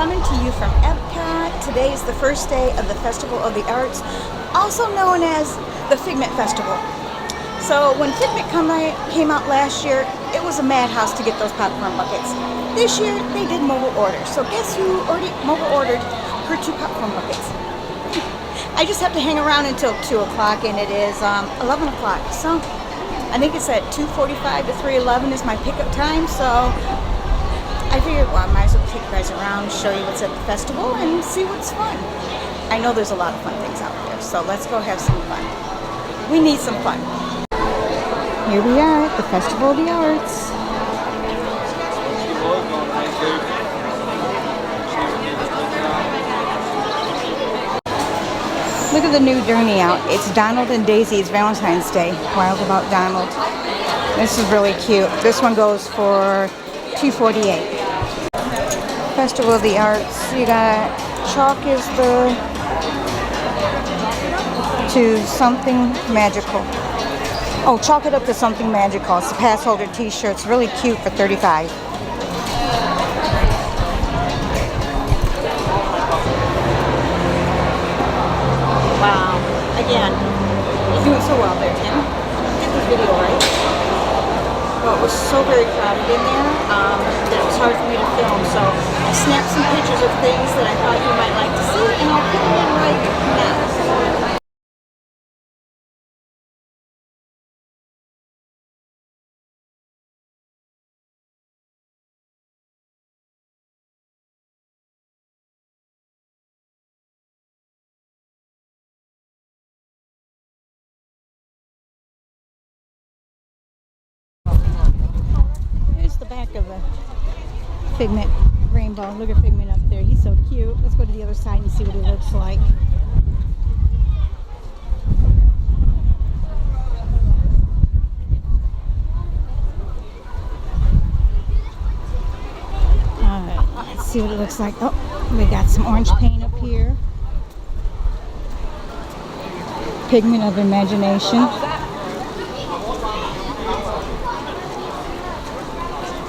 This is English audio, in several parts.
coming to you from Epcot. Today is the first day of the Festival of the Arts, also known as the Figment Festival. So when Figment came out last year, it was a madhouse to get those popcorn buckets. This year, they did mobile orders. So guess who already mobile ordered her 2 popcorn buckets? I just have to hang around until 2 o'clock, and it is 11 o'clock. So I think it's at 2:45 to 3:11 is my pickup time. So I figured, well, I might as well take you guys around, show you what's at the festival, and see what's fun. I know there's a lot of fun things out there, so let's go have some fun. We need some fun. Here we are at the Festival of the Arts. Look at the new journey out. It's Donald and Daisy's Valentine's Day. Wild About Donald. This is really cute. This one goes for $2.48. Festival of the Arts. You got chalk is the to something magical. Oh, chalk it up to something magical. It's a pass holder t-shirt. It's really cute for $35. Wow. Again, you're doing so well there, Tim. Get this video right. Well, it was so very crowded in there that it was hard for me to film. So I snapped some pictures of things that I thought you might like to see, and I'll put them in right now. The back of the Figment rainbow. Look at Figment up there. He's so cute. Let's go to the other side and see what he looks like. Alright, let's see what it looks like. Oh, we got some orange paint up here. Pigment of Imagination.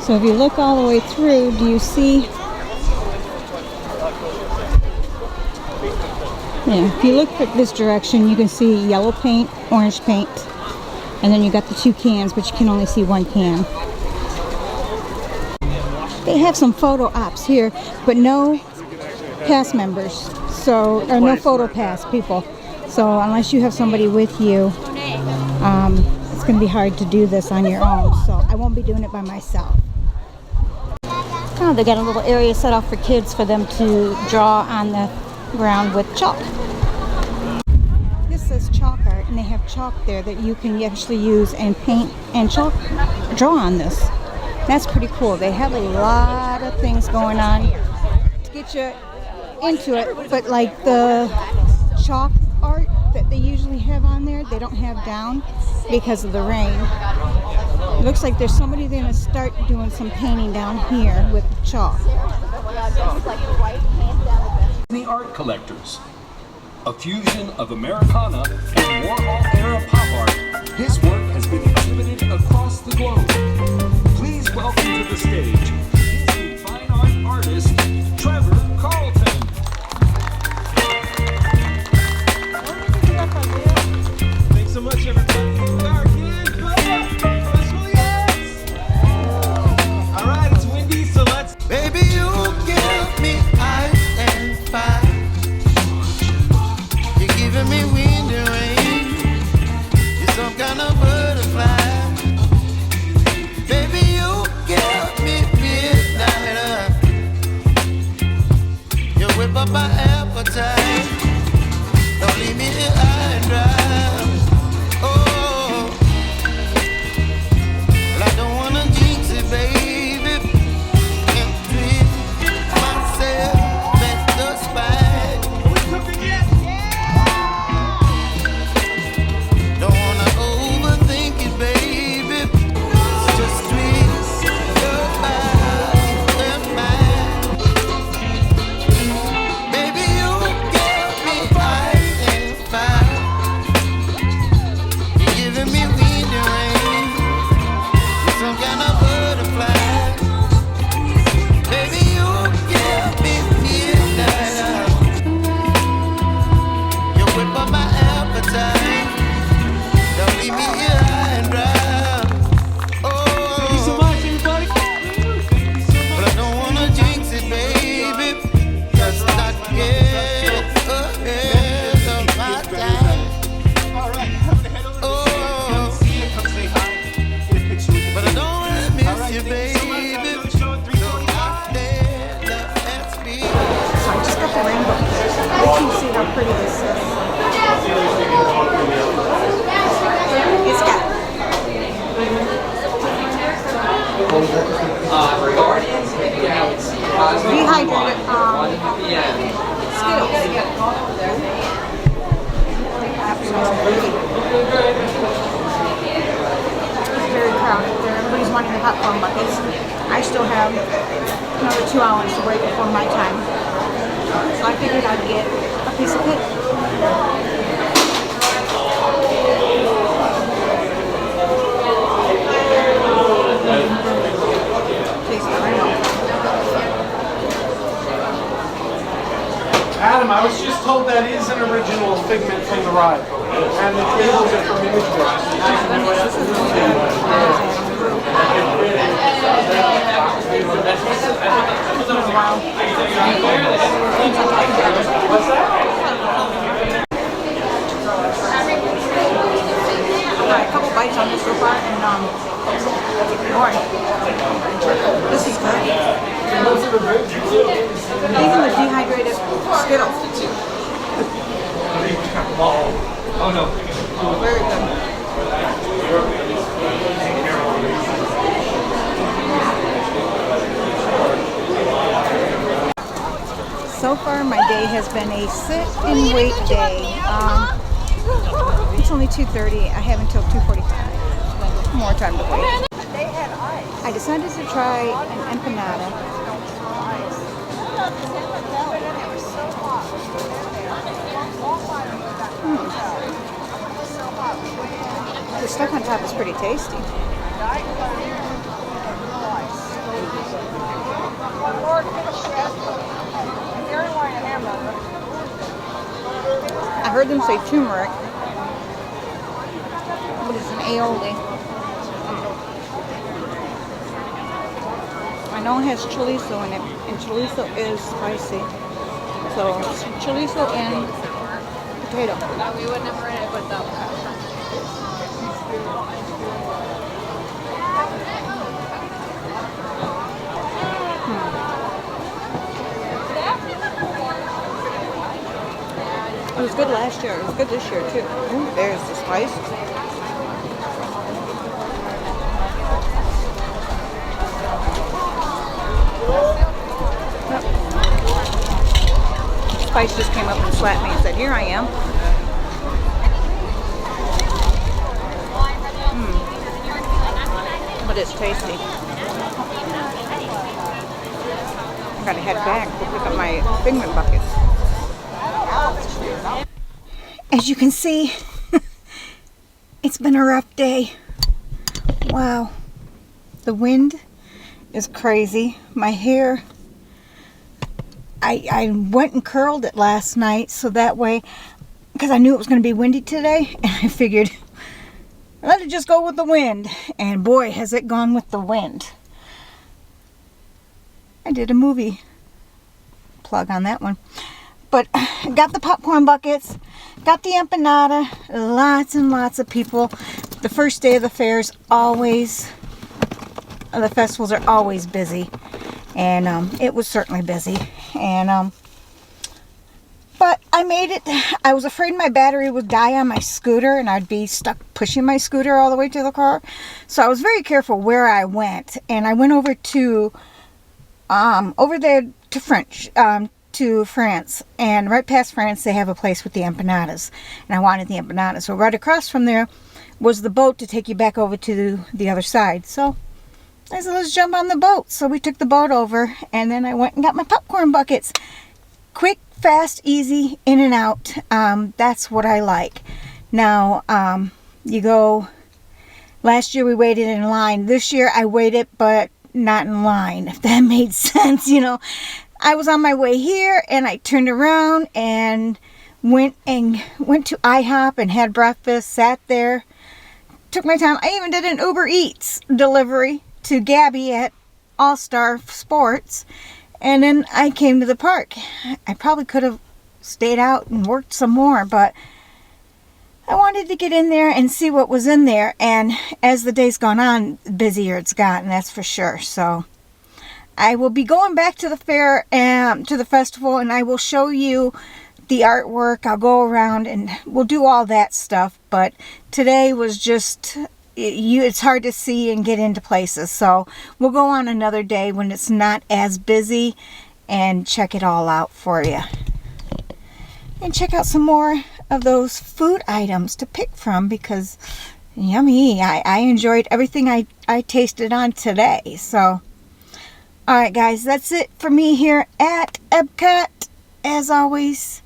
So if you look all the way through, do you see? Yeah, if you look at this direction, you can see yellow paint, orange paint, and then you got the 2 cans, but you can only see 1 can. They have some photo ops here, but no pass members, so or no photo pass people. So unless you have somebody with you, it's going to be hard to do this on your own. So I won't be doing it by myself. Oh, they got a little area set off for kids for them to draw on the ground with chalk. This says chalk art, and they have chalk there that you can actually use and paint and chalk draw on this. That's pretty cool. They have a lot of things going on to get you into it, but like the chalk art that they usually have on there, they don't have down because of the rain. It looks like there's somebody going to start doing some painting down here with chalk. The art collectors, a fusion of Americana and Warhol-era pop art. His work has been exhibited across the globe. Please welcome to the stage Disney fine art artist Trevor Carlton. Thanks so much, everybody. Baby, you give me ice and fire. You're giving me wind and rain. You're some kind of butterfly. Baby, you give me midnight. You whip up my appetite. Don't leave me here high and dry. Oh, well, I don't wanna jinx it, baby. Baby, you can see how pretty this is. It's got dehydrated Skittles. It's very crowded there. Everybody's wanting the popcorn buckets. I still have another 2 hours to wait before my time. So I figured I'd get a piece of cake. Adam, I was just told that is an original Figment from the ride. And the tables are from Image What's that? I've got a couple bites on this so far, and boy, this is good. Even the dehydrated Skittles. Oh no. Very good. So far, my day has been a sit and wait day. It's only 2:30. I have until 2:45. More time to wait. I decided to try an empanada. The stuff on top is pretty tasty. I heard them say turmeric, but it's an aioli. I know it has chorizo in it, and chorizo is spicy. So it's chorizo and potato. We would never put them. It was good last year. It was good this year too. Ooh, there's the spice. Spice just came up and slapped me and said, "Here I am." But it's tasty. I gotta head back to pick up my Figment buckets. As you can see, it's been a rough day. Wow. The wind is crazy. My hair, I went and curled it last night so that way, because I knew it was going to be windy today, and I figured, let it just go with the wind. And boy, has it gone with the wind. I did a movie plug on that one. But got the popcorn buckets, got the empanada, lots and lots of people. The first day of the fairs the festivals are always busy. And it was certainly busy. And but I made it. I was afraid my battery would die on my scooter and I'd be stuck pushing my scooter all the way to the car. So I was very careful where I went. And I went over to to France, and right past France they have a place with the empanadas, and I wanted the empanadas. So right across from there was the boat to take you back over to the other side. So I said, let's jump on the boat. So we took the boat over, and then I went and got my popcorn buckets. Quick, fast, easy, in and out. That's what I like. Now, you go, last year we waited in line. This year I waited, but not in line, if that made sense, you know. I was on my way here, and I turned around and went to IHOP and had breakfast, sat there, took my time. I even did an Uber Eats delivery to Gabby at All Star Sports, and then I came to the park. I probably could have stayed out and worked some more, but I wanted to get in there and see what was in there, and as the day's gone on, busier it's gotten, that's for sure. So I will be going back to the fair, to the festival, and I will show you the artwork. I'll go around and we'll do all that stuff. But today was just, it's hard to see and get into places. So we'll go on another day when it's not as busy and check it all out for you. And check out some more of those food items to pick from because yummy. I enjoyed everything I tasted on today. So, alright guys, that's it for me here at Epcot. As always,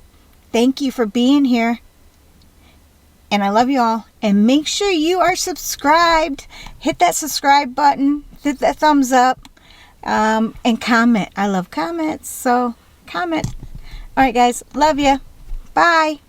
thank you for being here. And I love you all. And make sure you are subscribed. Hit that subscribe button. Hit that thumbs up. And comment. I love comments. So, comment. Alright guys, love you. Bye.